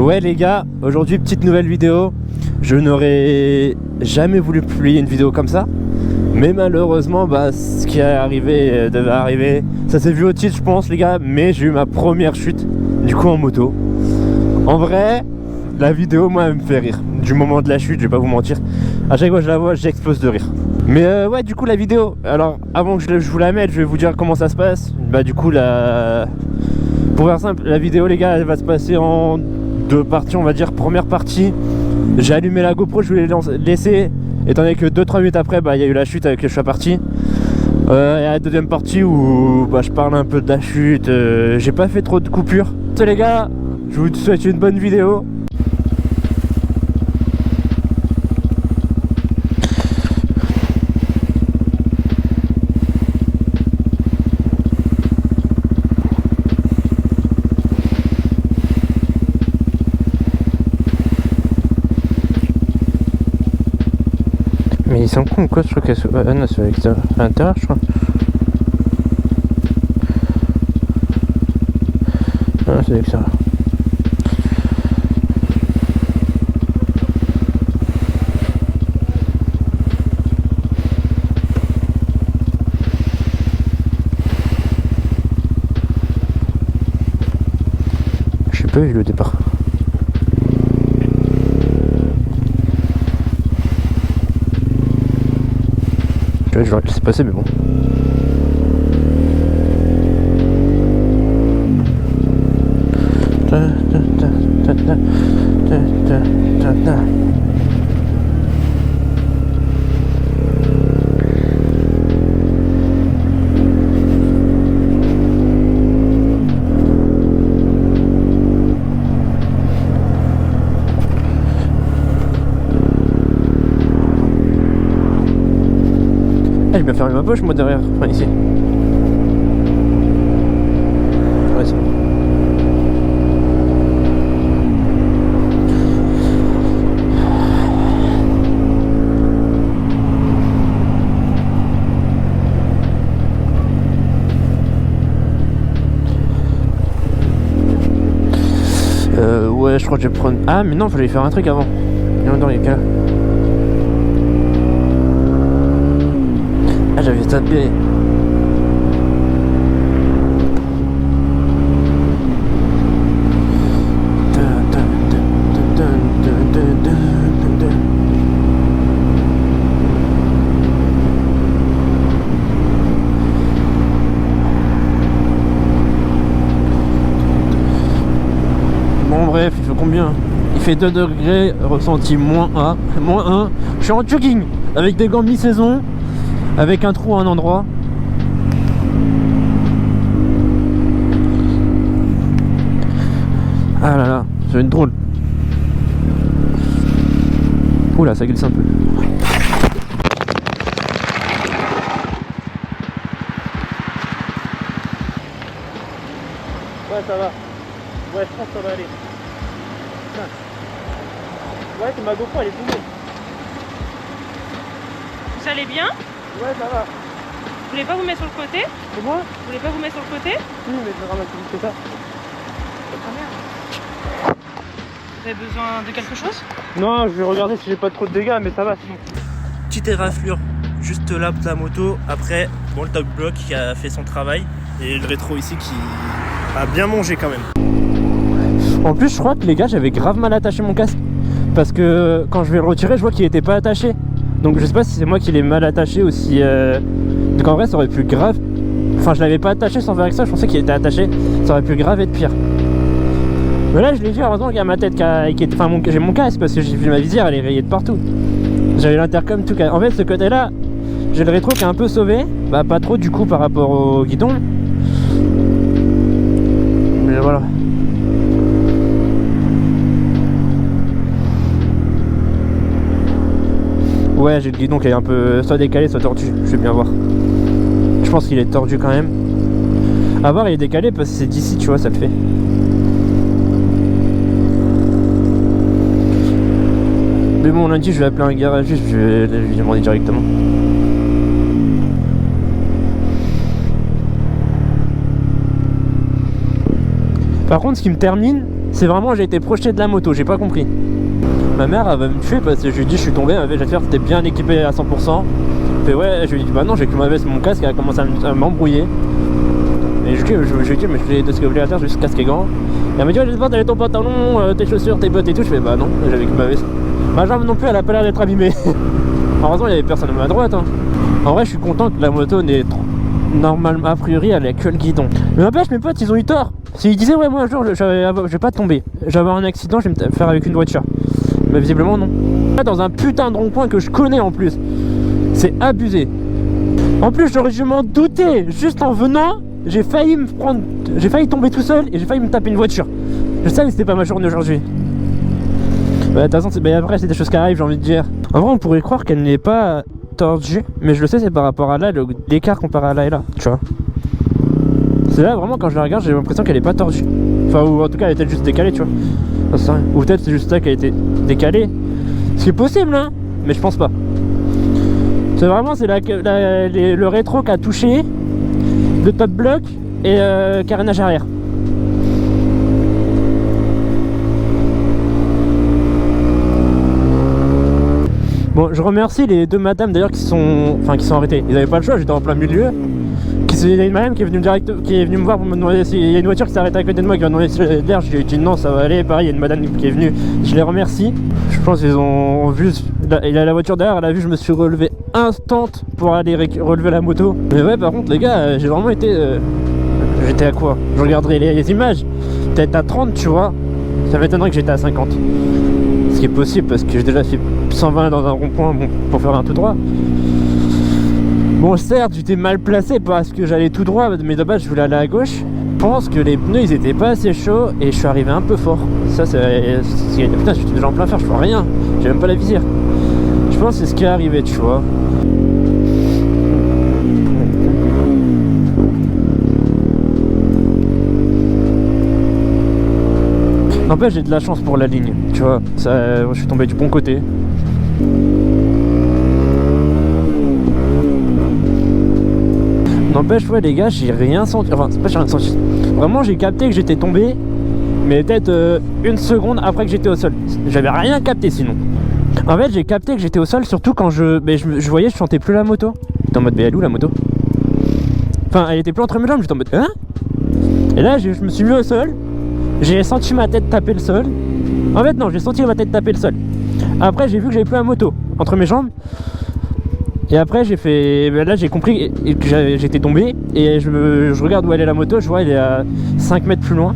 Ouais les gars, aujourd'hui petite nouvelle vidéo. Je n'aurais jamais voulu publier une vidéo comme ça, mais malheureusement ce qui est arrivé devait arriver. Ça s'est vu au titre je pense les gars, mais j'ai eu ma première chute du coup en moto. En vrai, la vidéo moi elle me fait rire. Du moment de la chute, je vais pas vous mentir, à chaque fois que je la vois j'explose de rire. Mais ouais, du coup la vidéo, alors avant que je vous la mette, je vais vous dire comment ça se passe. Du coup pour faire simple, la vidéo les gars elle va se passer en deux parties on va dire. Première partie, j'ai allumé la GoPro, je voulais laisser, étant donné que 2-3 minutes après il y a eu la chute avec le choix parti. Et la deuxième partie où je parle un peu de la chute, j'ai pas fait trop de coupures. Les gars, je vous souhaite une bonne vidéo. Mais ils sont cons ou quoi? Je crois qu'elle soit... non, c'est à l'intérieur je crois. Ah, c'est l'extérieur. Je sais pas vu le départ. Je vais laisser passer mais bon. J'ai bien fermé ma poche moi derrière, enfin ici. Ouais c'est bon. Ouais je crois que je vais prendre... Ah mais non, fallait faire un truc avant. Non, il y a qu'à... Ah j'avais tapé. Bon bref, il fait combien? Il fait 2 degrés, ressenti -1. Je suis en jogging avec des gants mi-saison, avec un trou à un endroit. Ah là là, ça va être drôle. Oula, ça glisse un peu. Ouais, ça va. Ouais, je pense que ça va aller. Ouais, c'est ma GoPro, elle est tombée. Vous allez bien? Ouais, ça va. Vous voulez pas vous mettre sur le côté? C'est moi? Vous voulez pas vous mettre sur le côté? Oui, mais je vais ramasser juste ça. Ah merde. Vous avez besoin de quelque chose? Non, je vais regarder si j'ai pas trop de dégâts, mais ça va sinon. Petite éraflure juste là de la moto. Après, bon, le top block qui a fait son travail. Et le rétro ici qui a bien mangé quand même. En plus, je crois que les gars, j'avais grave mal attaché mon casque. Parce que quand je vais le retirer, je vois qu'il était pas attaché. Donc je sais pas si c'est moi qui l'ai mal attaché ou si... Donc en vrai, ça aurait pu grave... Enfin, je l'avais pas attaché sans faire avec ça, je pensais qu'il était attaché. Ça aurait pu grave être pire. Mais là, je l'ai vu, heureusement qu'il y a ma tête qui est... Enfin, j'ai mon casque parce que j'ai vu ma visière, elle est rayée de partout. J'avais l'intercom tout... En fait, ce côté-là, j'ai le rétro qui est un peu sauvé. Pas trop du coup par rapport au guidon. Mais voilà. Ouais, j'ai le guidon qui est un peu soit décalé, soit tordu. Je vais bien voir. Je pense qu'il est tordu quand même. À voir, il est décalé parce que c'est d'ici, tu vois, ça le fait. Mais bon, lundi, je vais appeler un garagiste, je vais lui demander directement. Par contre, ce qui me termine, c'est vraiment j'ai été projeté de la moto, j'ai pas compris. Ma mère elle va me tuer parce que je lui dis je suis tombé, elle m'avait j'espère que t'es bien équipé à 100%. Et ouais, je lui dis bah non, j'ai que ma veste, mon casque, elle a commencé à m'embrouiller. Et je lui dis mais je fais de ce que vous voulez faire, juste casque et gants. Et elle m'a dit ouais, j'espère t'avais ton pantalon, tes chaussures, tes bottes et tout. Je fais bah non, j'avais que ma veste. Ma jambe non plus, elle a pas l'air d'être abîmée. Heureusement il y avait personne à ma droite hein. En vrai je suis content que la moto n'est normalement a priori elle a que le guidon. Mais n'empêche mes potes ils ont eu tort. S'ils disaient ouais moi un jour je vais pas tomber, j'avais un accident, je vais me faire avec une voiture. Mais visiblement non. Dans un putain de rond-point que je connais en plus. C'est abusé. En plus j'aurais dû m'en douter. Juste en venant, j'ai failli tomber tout seul et j'ai failli me taper une voiture. Je savais que c'était pas ma journée aujourd'hui. Bah, de toute façon après c'est des choses qui arrivent, j'ai envie de dire. En vrai on pourrait croire qu'elle n'est pas tordue, mais je le sais c'est par rapport à là, l'écart comparé à là et là, tu vois. C'est là vraiment quand je la regarde j'ai l'impression qu'elle est pas tordue. Enfin ou en tout cas elle était juste décalée, tu vois. Ou peut-être c'est juste ça qui a été décalé. Ce qui est possible hein, mais je pense pas. C'est vraiment le rétro qui a touché, le top bloc et carénage arrière. Bon, je remercie les deux madames d'ailleurs qui sont arrêtées. Ils n'avaient pas le choix, j'étais en plein milieu. Il y a une madame qui est venue me voir pour me demander s'il y a une voiture qui s'est arrêtée à côté de moi qui m'a demandé si j'avais de l'air. Je lui ai dit non, ça va aller. Pareil, il y a une madame qui est venue. Je les remercie. Je pense qu'ils ont vu. Il a la voiture derrière, elle a vu, je me suis relevé instant pour aller relever la moto. Mais ouais, par contre, les gars, j'ai vraiment été. J'étais à quoi? Je regarderai les images. Peut-être à 30, tu vois. Ça m'étonnerait que j'étais à 50. Ce qui est possible parce que j'ai déjà fait 120 dans un rond-point pour faire un tout droit. Bon certes j'étais mal placé parce que j'allais tout droit, mais de base je voulais aller à gauche. Je pense que les pneus ils étaient pas assez chauds et je suis arrivé un peu fort. Ça c'est... Putain je suis déjà en plein fer, je vois rien. J'ai même pas la visière. Je pense que c'est ce qui est arrivé, tu vois. N'empêche j'ai de la chance pour la ligne, tu vois. Ça, je suis tombé du bon côté. N'empêche, ouais les gars, j'ai rien senti. Enfin, c'est pas j'ai rien senti. Vraiment, j'ai capté que j'étais tombé, mais peut-être une seconde après que j'étais au sol. J'avais rien capté sinon. En fait, j'ai capté que j'étais au sol, surtout quand je voyais, je sentais plus la moto. J'étais en mode, mais elle est où la moto? Enfin, elle était plus entre mes jambes, j'étais en mode, hein? Et là, je me suis mis au sol, j'ai senti ma tête taper le sol. En fait, non, j'ai senti ma tête taper le sol. Après, j'ai vu que j'avais plus la moto entre mes jambes. Et après j'ai fait, là j'ai compris que j'étais tombé. Et je regarde où elle est la moto, je vois elle est à 5 mètres plus loin.